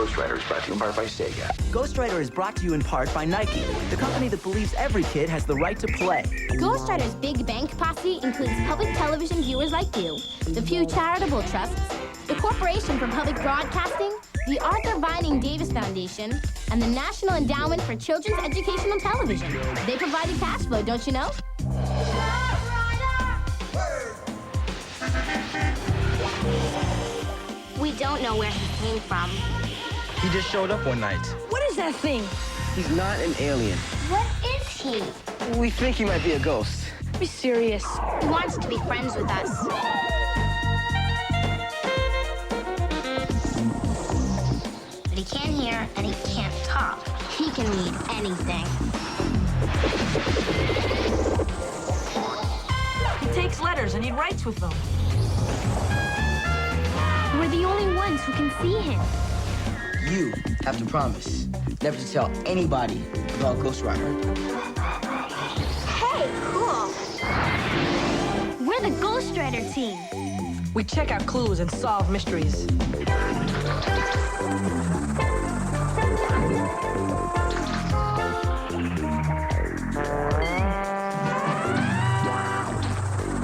Ghostwriter is brought to you in part by Sega. Ghostwriter is brought to you in part by Nike, the company that believes every kid has the right to play. Ghostwriter's Big Bank Posse includes public television viewers like you, the Pew Charitable Trusts, the Corporation for Public Broadcasting, the Arthur Vining Davis Foundation, and the National Endowment for Children's Educational Television. They provide a cash flow, don't you know? We don't know where he came from. He just showed up one night. What is that thing? He's not an alien. What is he? We think he might be a ghost. Be serious. He wants to be friends with us. But he can't hear and he can't talk. He can read anything. He takes letters and he writes with them. We're the only ones who can see him. You have to promise never to tell anybody about Ghostwriter. Hey, cool. We're the Ghostwriter team. We check out clues and solve mysteries.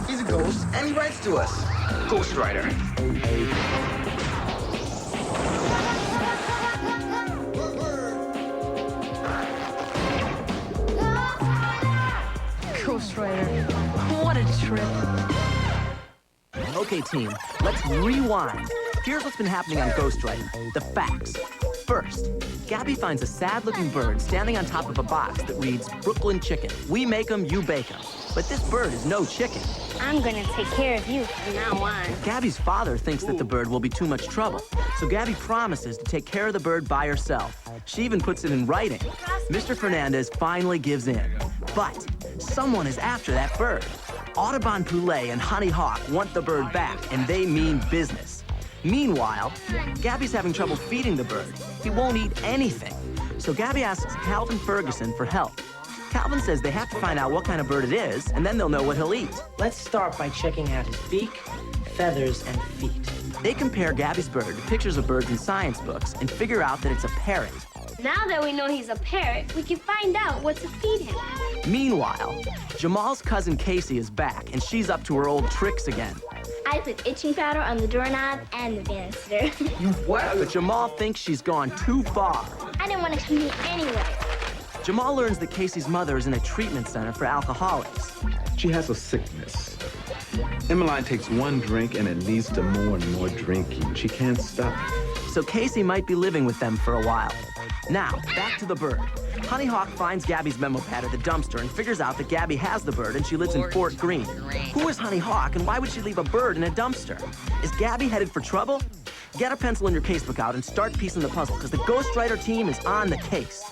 He's a ghost and he writes to us. Ghostwriter. Ghostwriter. What a trip. Okay, team, let's rewind. Here's what's been happening on Ghostwriter. The facts. First, Gabby finds a sad-looking bird standing on top of a box that reads, Brooklyn Chicken. We make 'em, you bake 'em. But this bird is no chicken. I'm gonna take care of you from now on. Gabby's father thinks that the bird will be too much trouble, so Gabby promises to take care of the bird by herself. She even puts it in writing. Mr. Fernandez finally gives in. But someone is after that bird. Audubon Poulet and Honey Hawk want the bird back, and they mean business. Meanwhile, Gabby's having trouble feeding the bird. He won't eat anything. So Gabby asks Calvin Ferguson for help. Calvin says they have to find out what kind of bird it is, and then they'll know what he'll eat. Let's start by checking out his beak, feathers, and feet. They compare Gabby's bird to pictures of birds in science books and figure out that it's a parrot. Now that we know he's a parrot, we can find out what to feed him. Meanwhile, Jamal's cousin Casey is back, and she's up to her old tricks again. I put itching powder on the doorknob and the banister. But Jamal thinks she's gone too far. I didn't want to come here anyway. Jamal learns that Casey's mother is in a treatment center for alcoholics. She has a sickness. Emmeline takes one drink and it leads to more and more drinking. She can't stop. So Casey might be living with them for a while. Now, back to the bird. Honey Hawk finds Gabby's memo pad at the dumpster and figures out that Gabby has the bird and she lives in Fort Greene. Who is Honey Hawk and why would she leave a bird in a dumpster? Is Gabby headed for trouble? Get a pencil and your casebook out and start piecing the puzzle, because the Ghostwriter team is on the case.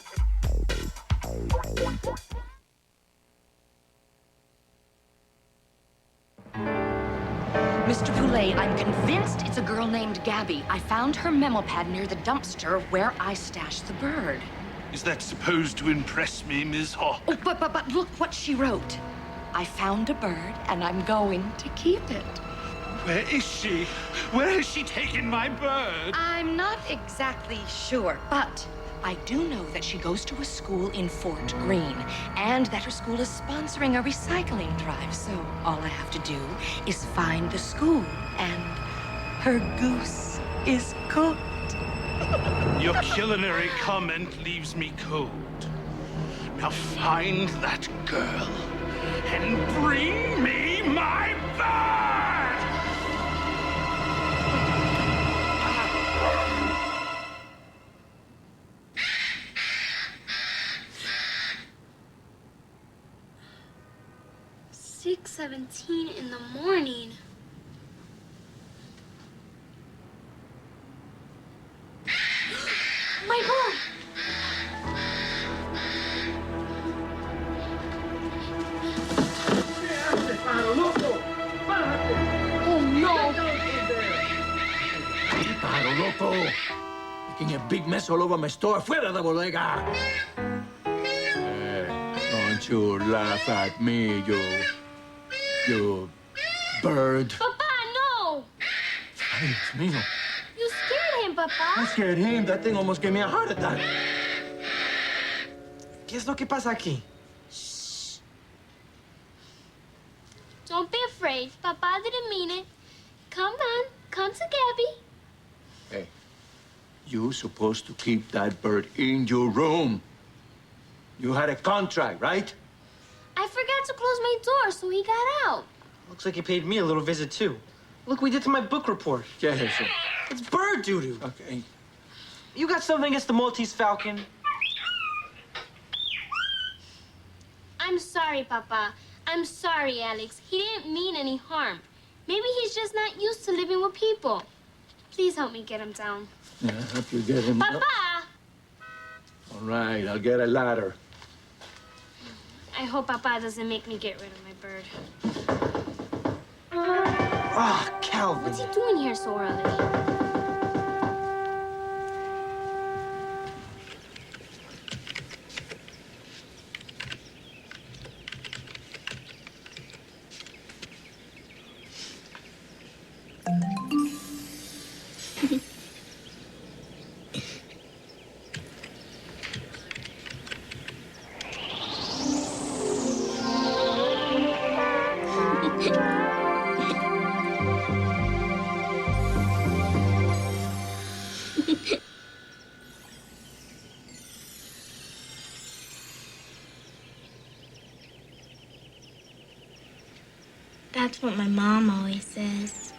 Mr. Poulet, I'm convinced it's a girl named Gabby. I found her memo pad near the dumpster where I stashed the bird. Is that supposed to impress me, Ms. Hawk? Oh, but look what she wrote. I found a bird, and I'm going to keep it. Where is she? Where has she taken my bird? I'm not exactly sure, but I do know that she goes to a school in Fort Greene, and that her school is sponsoring a recycling drive, so all I have to do is find the school, and her goose is cooked. Your culinary comment leaves me cold. Now find that girl and bring me my bird! 6:17 in the morning. My bird! Oh no! Pájaro loco! Making a big mess all over my store. Fuera de bodega! Don't you laugh at me, you bird. Papa, no! Ay, Dios mío. You scared him, Papa. I scared him. That thing almost gave me a heart attack. ¿Qué es lo que pasa aquí? Don't be afraid. Papa didn't mean it. Come on. Come to Gabby. Hey, you're supposed to keep that bird in your room. You had a contract, right? I forgot to close my door, so he got out. Looks like you paid me a little visit, too. Look, we did to my book report. Yeah, sure. It's bird doo-doo. Okay. You got something against the Maltese Falcon? I'm sorry, Papa. I'm sorry, Alex. He didn't mean any harm. Maybe he's just not used to living with people. Please help me get him down. Yeah, help you get him. Papa! All right, I'll get a ladder. I hope Papa doesn't make me get rid of my bird. Ah, Calvin. What's he doing here so early? That's what my mom always says.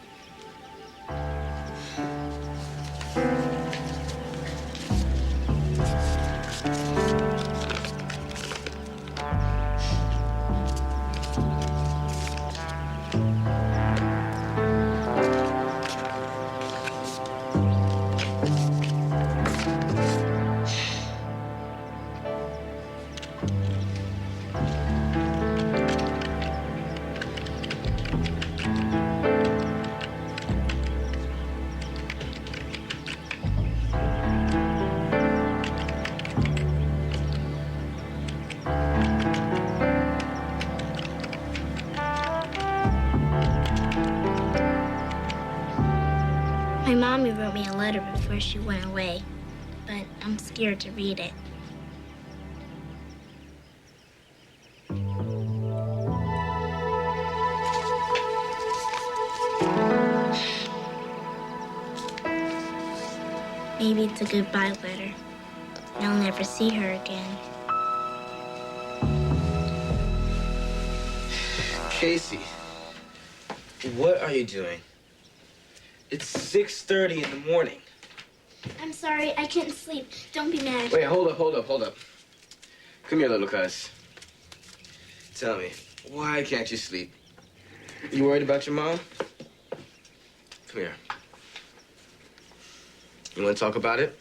My mommy wrote me a letter before she went away, but I'm scared to read it. Maybe it's a goodbye letter. I'll never see her again. Casey, what are you doing? It's 6:30 in the morning. I'm sorry, I couldn't sleep. Don't be mad. Wait, hold up. Come here, little cuz. Tell me, why can't you sleep? You worried about your mom? Come here. You want to talk about it?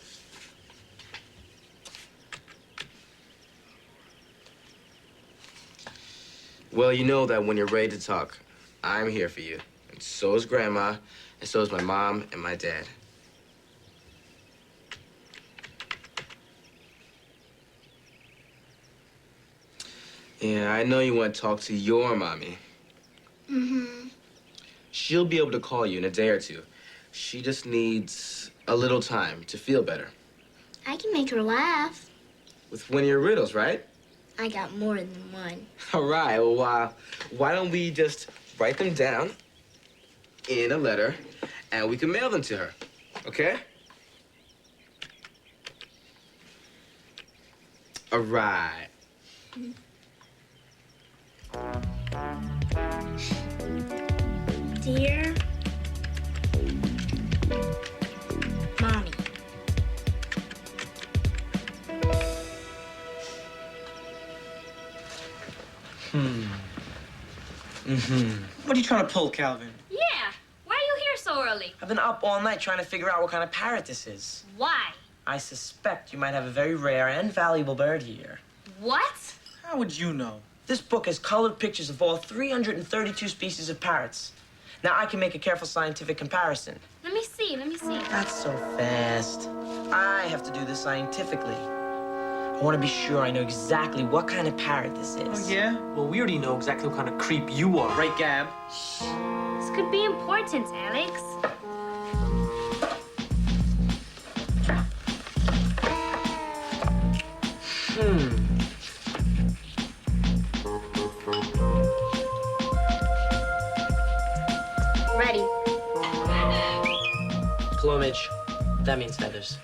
Well, you know that when you're ready to talk, I'm here for you. And so is Grandma, and so is my mom and my dad. Yeah, I know you want to talk to your mommy. Mm-hmm. She'll be able to call you in a day or two. She just needs a little time to feel better. I can make her laugh. With one of your riddles, right? I got more than one. All right, well, why don't we just write them down in a letter, and we can mail them to her, okay? All right. Dear Mommy. What are you trying to pull, Calvin? Yeah. Why are you here so early? I've been up all night trying to figure out what kind of parrot this is. Why? I suspect you might have a very rare and valuable bird here. What? How would you know? This book has colored pictures of all 332 species of parrots. Now, I can make a careful scientific comparison. Let me see. That's so fast. I have to do this scientifically. I want to be sure I know exactly what kind of parrot this is. Oh, yeah? Well, we already know exactly what kind of creep you are. Right, Gab? Shh. This could be important, Alex. Plumage. That means feathers.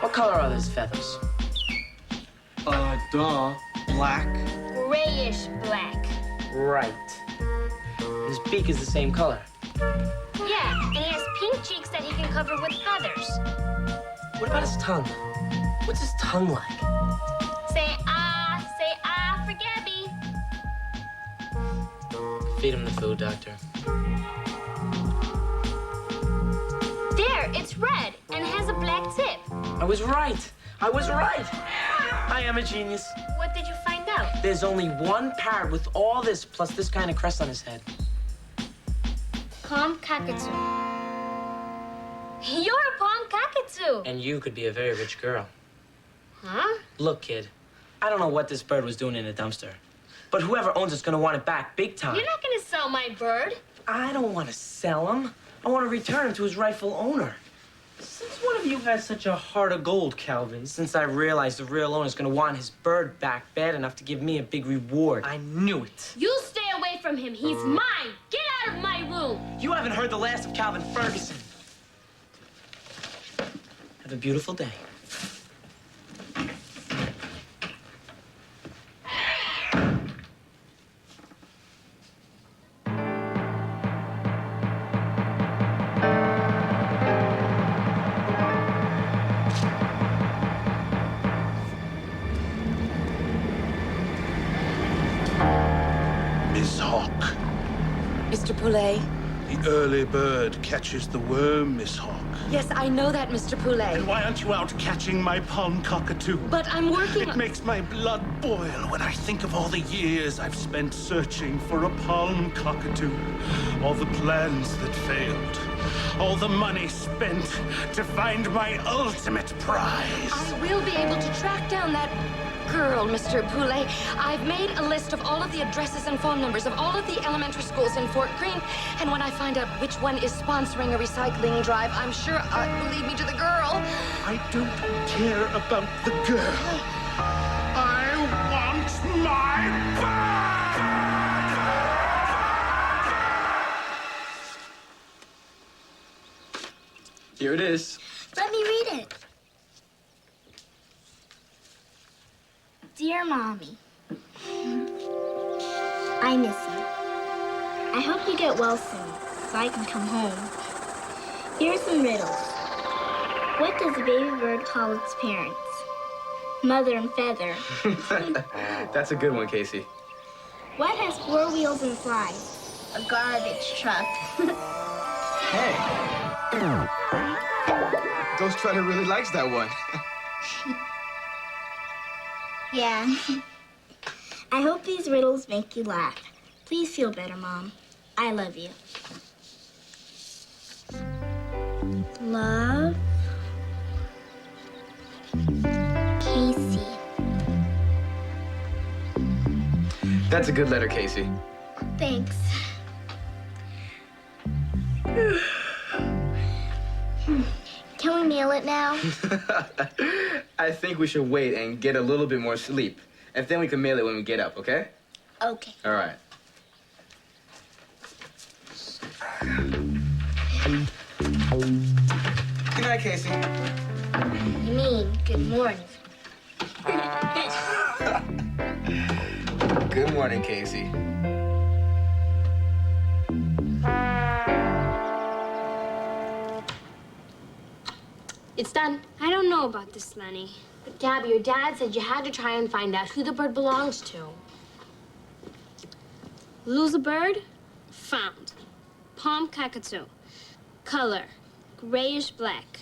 What color are those feathers? Duh. Black. Grayish black. Right. His beak is the same color. Yeah, and he has pink cheeks that he can cover with feathers. What about his tongue? What's his tongue like? Say ah for Gabby. Feed him the food, Doctor. There, it's red and has a black tip. I was right. I was right. I am a genius. What did you find out? There's only one parrot with all this, plus this kind of crest on his head. Palm Cockatoo. You're a Palm Cockatoo. And you could be a very rich girl. Huh? Look, kid, I don't know what this bird was doing in a dumpster, but whoever owns it's gonna want it back big time. You're not gonna sell my bird. I don't want to sell him. I want to return him to his rightful owner. Since one of you has such a heart of gold, Calvin, since I realized the real owner's gonna want his bird back bad enough to give me a big reward. I knew it. You stay away from him. He's mine. Get out of my room. You haven't heard the last of Calvin Ferguson. Have a beautiful day. Miss Hawk. Mr. Poulet? The early bird catches the worm, Miss Hawk. Yes, I know that, Mr. Poulet. And why aren't you out catching my palm cockatoo? But I'm working It makes my blood boil when I think of all the years I've spent searching for a palm cockatoo. All the plans that failed. All the money spent to find my ultimate prize. I will be able to track down that girl, Mr. Poulet. I've made a list of all of the addresses and phone numbers of all of the elementary schools in Fort Greene. And when I find out which one is sponsoring a recycling drive, I'm sure it will lead me to the girl. I don't care about the girl. I want my bird! Here it is. Let me read it. Dear Mommy, I miss you. I hope you get well soon, so I can come home. Here are some riddles. What does a baby bird call its parents? Mother and feather. That's a good one, Casey. What has 4 wheels and flies? A garbage truck. Hey. Ghostwriter really likes that one. Yeah. I hope these riddles make you laugh. Please feel better, Mom. I love you. Love, Casey. That's a good letter, Casey. Thanks. Can we mail it now? I think we should wait and get a little bit more sleep. And then we can mail it when we get up, okay? Okay. All right. Good night, Casey. You mean good morning. Good morning, Casey. It's done. I don't know about this, Lenny. But Gabby, your dad said you had to try and find out who the bird belongs to. Lose a bird? Found. Palm Cockatoo. Color, grayish black.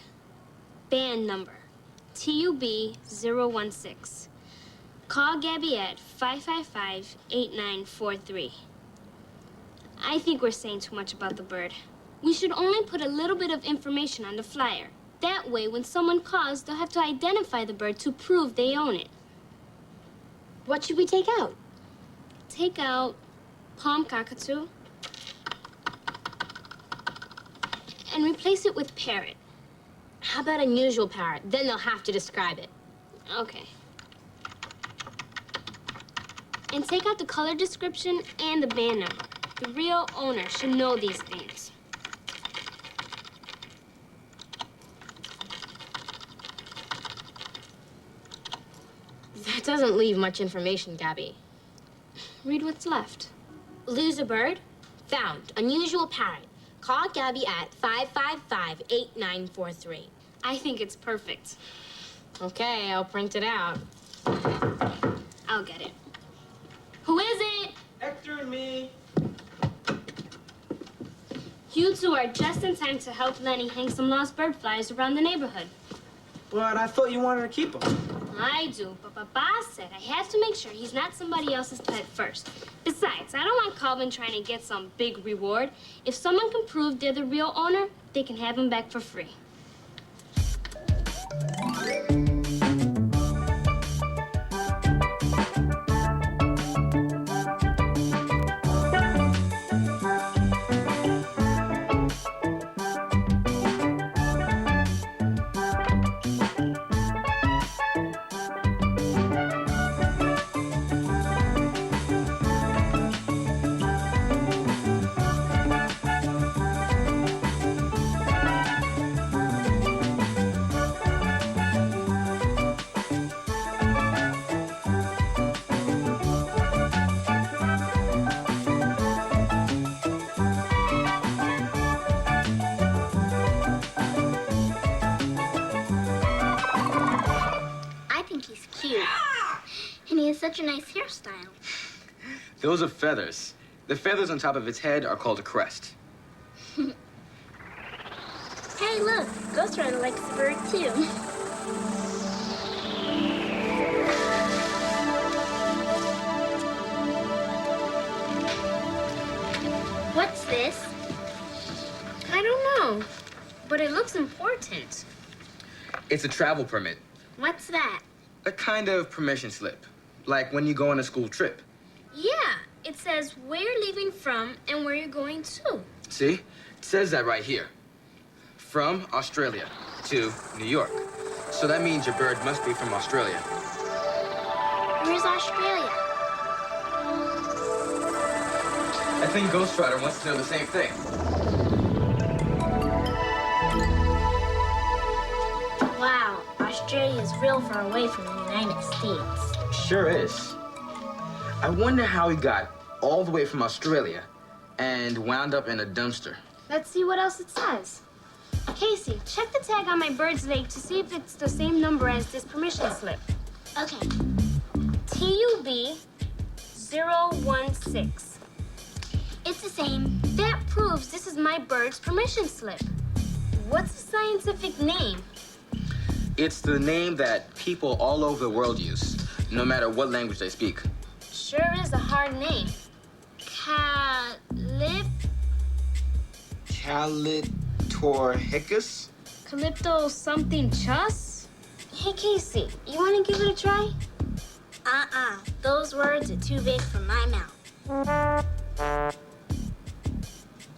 Band number, TUB-016. Call Gabby at 555-8943. I think we're saying too much about the bird. We should only put a little bit of information on the flyer. That way, when someone calls, they'll have to identify the bird to prove they own it. What should we take out? Take out Palm Cockatoo and replace it with parrot. How about unusual parrot? Then they'll have to describe it. Okay. And take out the color description and the band number. The real owner should know these things. doesn't leave much information, Gabby. Read what's left. Lose a bird? Found. Unusual parrot. Call Gabby at 555-8943. I think it's perfect. Okay, I'll print it out. I'll get it. Who is it? Hector and me. You two are just in time to help Lenny hang some lost bird flyers around the neighborhood. But I thought you wanted to keep them. I do, but Papa said I have to make sure he's not somebody else's pet first. Besides, I don't want Calvin trying to get some big reward. If someone can prove they're the real owner, they can have him back for free. And he has such a nice hairstyle. Those are feathers. The feathers on top of its head are called a crest. Hey, look. Ghostwriter likes the bird, too. What's this? I don't know, but it looks important. It's a travel permit. What's that? A kind of permission slip, like when you go on a school trip. Yeah, it says where you're leaving from and where you're going to. See? It says that right here. From Australia to New York. So that means your bird must be from Australia. Where's Australia? I think Ghostwriter wants to know the same thing. Wow, Australia's real far away from the United States. Sure is. I wonder how he got all the way from Australia and wound up in a dumpster. Let's see what else it says. Casey, check the tag on my bird's leg to see if it's the same number as this permission slip. Okay. TUB 016. It's the same. That proves this is my bird's permission slip. What's the scientific name? It's the name that people all over the world use, no matter what language they speak. Sure is a hard name. Calitorhicus? Calypto something chus? Hey, Casey, you want to give it a try? Those words are too big for my mouth.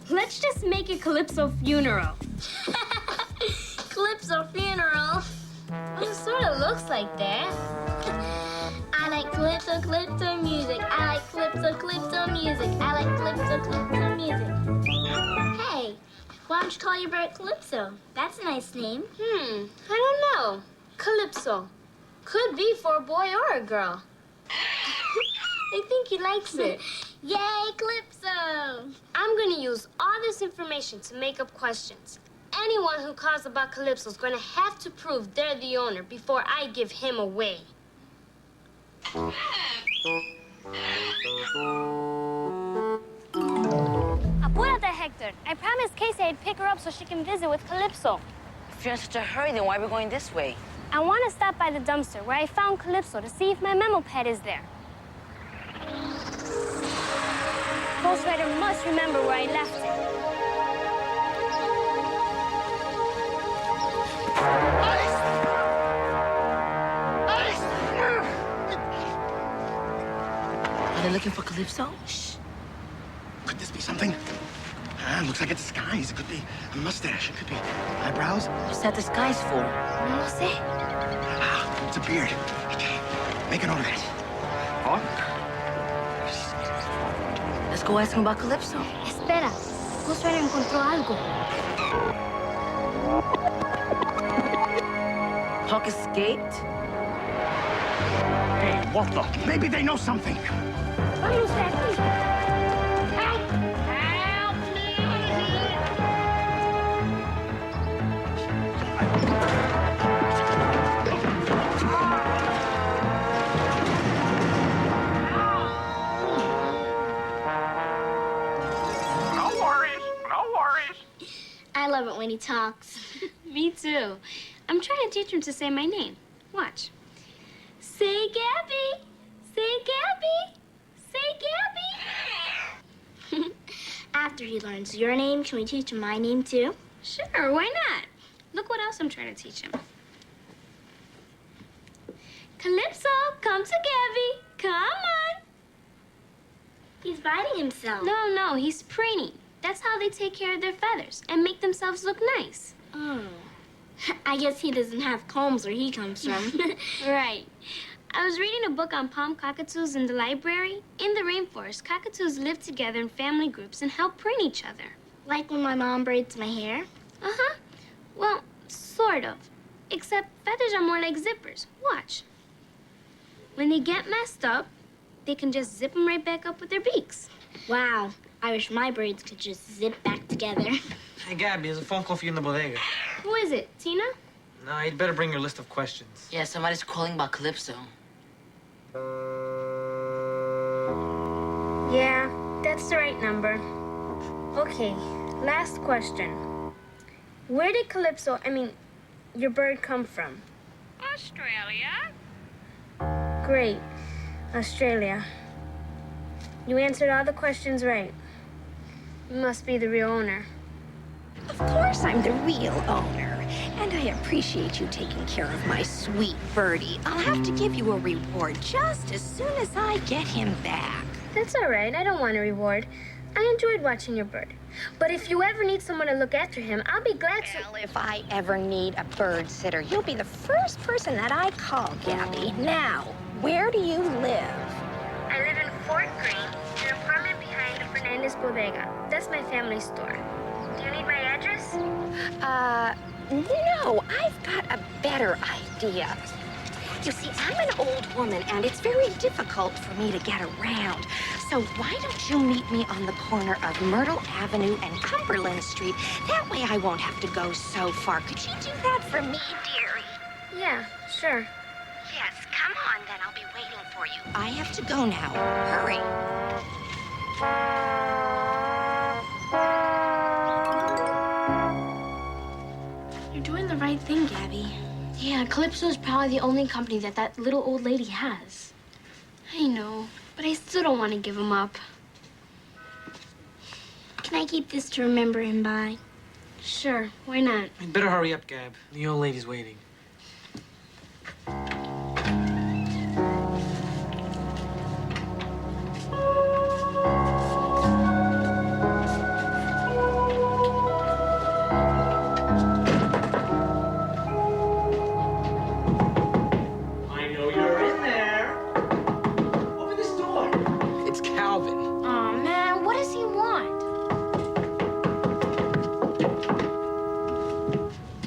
Let's just make it Calypso Funeral. Calypso funeral. Well, it sort of looks like that. I like calypso, calypso music. I like calypso, calypso music. I like calypso, calypso music. Hey, why don't you call your bird Calypso? That's a nice name. I don't know. Calypso. Could be for a boy or a girl. I think he likes it. Yay, Calypso! I'm going to use all this information to make up questions. Anyone who calls about Calypso is going to have to prove they're the owner before I give him away. Apúrate, Hector. I promised Casey I'd pick her up so she can visit with Calypso. If you're in such a hurry, then why are we going this way? I want to stop by the dumpster where I found Calypso to see if my memo pet is there. Ghostwriter must remember where I left it. Are they looking for Calypso? Shh. Could this be something? Looks like a disguise. It could be a mustache. It could be eyebrows. What's that disguise for? No sé. It's a beard. Make a note of that. Oh? Let's go ask him about Calypso. Espera. Ghostwriter encontró algo. Hawk escaped? Walter, maybe they know something. Who's that? Help! Help me! No worries. No worries. I love it when he talks. Me too. I'm trying to teach him to say my name. Watch. Say Gabby. Say Gabby. Say Gabby. After he learns your name, can we teach him my name too? Sure, why not? Look what else I'm trying to teach him. Calypso, come to Gabby. Come on. He's biting himself. No, he's preening. That's how they take care of their feathers and make themselves look nice. Oh. I guess he doesn't have combs where he comes from. Right. I was reading a book on palm cockatoos in the library. In the rainforest, cockatoos live together in family groups and help preen each other. Like when my mom braids my hair? Uh-huh. Well, sort of. Except feathers are more like zippers. Watch. When they get messed up, they can just zip them right back up with their beaks. Wow. I wish my braids could just zip back together. Hey, Gabby, there's a phone call for you in the bodega. Who is it? Tina? No, you'd better bring your list of questions. Yeah, somebody's calling about Calypso. Yeah, that's the right number. Okay, last question. Where did Calypso, your bird, come from? Australia. Great. Australia. You answered all the questions right. You must be the real owner. Of course I'm the real owner, and I appreciate you taking care of my sweet birdie. I'll have to give you a reward just as soon as I get him back. That's all right. I don't want a reward. I enjoyed watching your bird. But if you ever need someone to look after him, I'll be glad to... Well, if I ever need a bird sitter, you'll be the first person that I call, Gabby. Now, where do you live? I live in Fort Greene, an apartment behind the Fernandez Bodega. That's my family store. Do you need my address? No, I've got a better idea. You see, I'm an old woman, and it's very difficult for me to get around. So why don't you meet me on the corner of Myrtle Avenue and Cumberland Street? That way I won't have to go so far. Could you do that for me, dearie? Yeah, sure. Yes, come on, then. I'll be waiting for you. I have to go now. Hurry. You're doing the right thing, Gabby. Yeah, Calypso's probably the only company that little old lady has. I know, but I still don't want to give him up. Can I keep this to remember him by? Sure, why not? You'd better hurry up, Gab. The old lady's waiting.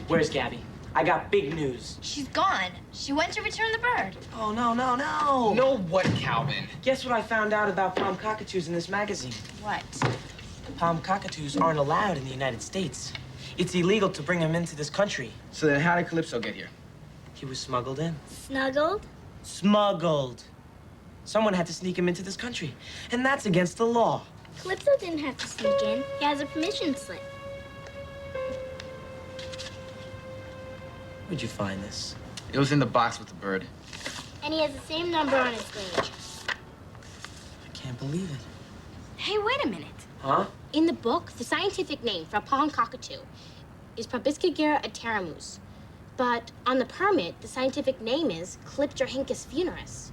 Where's Gabby? I got big news. She's gone. She went to return the bird. Oh, no. No what, Calvin? Guess what I found out about palm cockatoos in this magazine? What? Palm cockatoos aren't allowed in the United States. It's illegal to bring them into this country. So then how did Calypso get here? He was smuggled in. Snuggled? Smuggled. Someone had to sneak him into this country, and that's against the law. Calypso didn't have to sneak in. He has a permission slip. Where'd you find this? It was in the box with the bird. And he has the same number on his cage. I can't believe it. Hey, wait a minute. Huh? In the book, the scientific name for a palm cockatoo is Proboscis ateramus. But on the permit, the scientific name is Calyptorhynchus funeris.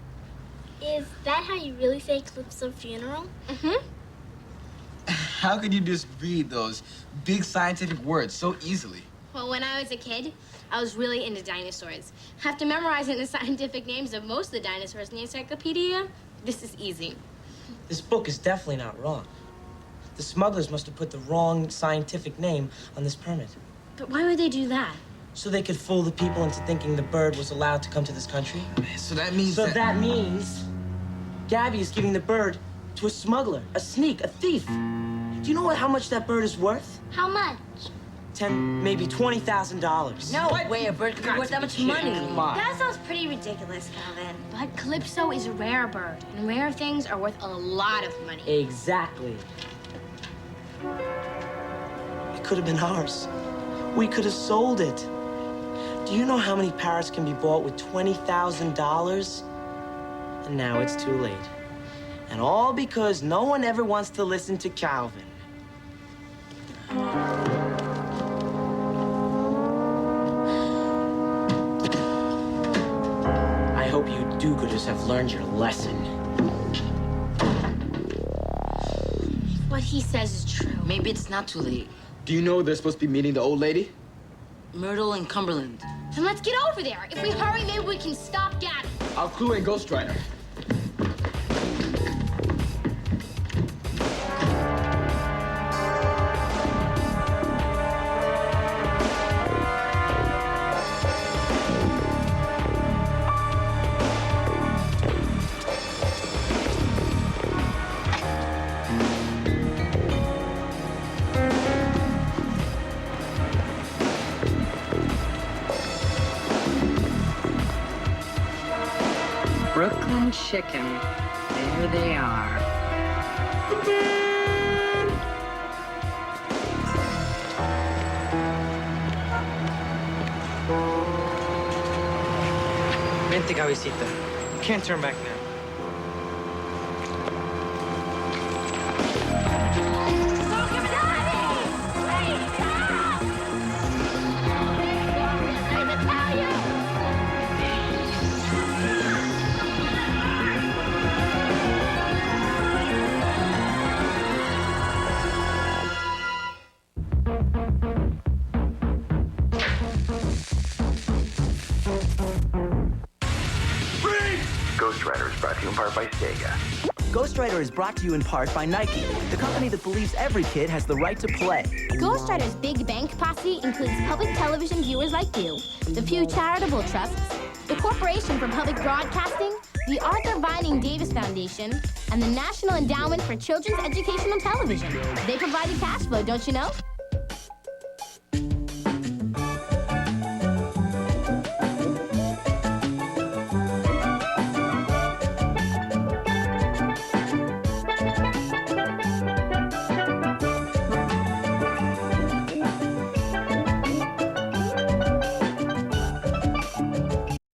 Is that how you really say Calypso funeral? Mm-hmm. How could you just read those big scientific words so easily? Well, when I was a kid, I was really into dinosaurs. After memorizing the scientific names of most of the dinosaurs in the encyclopedia, this is easy. This book is definitely not wrong. The smugglers must have put the wrong scientific name on this permit. But why would they do that? So they could fool the people into thinking the bird was allowed to come to this country? So that means that means Gabby is giving the bird to a smuggler, a sneak, a thief. Do you know how much that bird is worth? How much? Maybe $20,000. No way, a bird could be worth that much money. Come on. That sounds pretty ridiculous, Calvin. But Calypso is a rare bird, and rare things are worth a lot of money. Exactly. It could have been ours. We could have sold it. Do you know how many parrots can be bought with $20,000? And now it's too late. And all because no one ever wants to listen to Calvin. I hope you do-gooders have learned your lesson. What he says is true. Maybe it's not too late. Do you know they're supposed to be meeting the old lady? Myrtle and Cumberland. Then let's get over there. If we hurry, maybe we can stop Gabby. I'll clue in Ghostwriter. Brooklyn chicken. There they are. Vente, cabecita. You can't turn back now. Ghostwriter is brought to you in part by Sega. Ghostwriter is brought to you in part by Nike, the company that believes every kid has the right to play. Ghostwriter's Big Bank Posse includes public television viewers like you, the Pew Charitable Trusts, the Corporation for Public Broadcasting, the Arthur Vining Davis Foundation, and the National Endowment for Children's Educational Television. They provided cash flow, don't you know?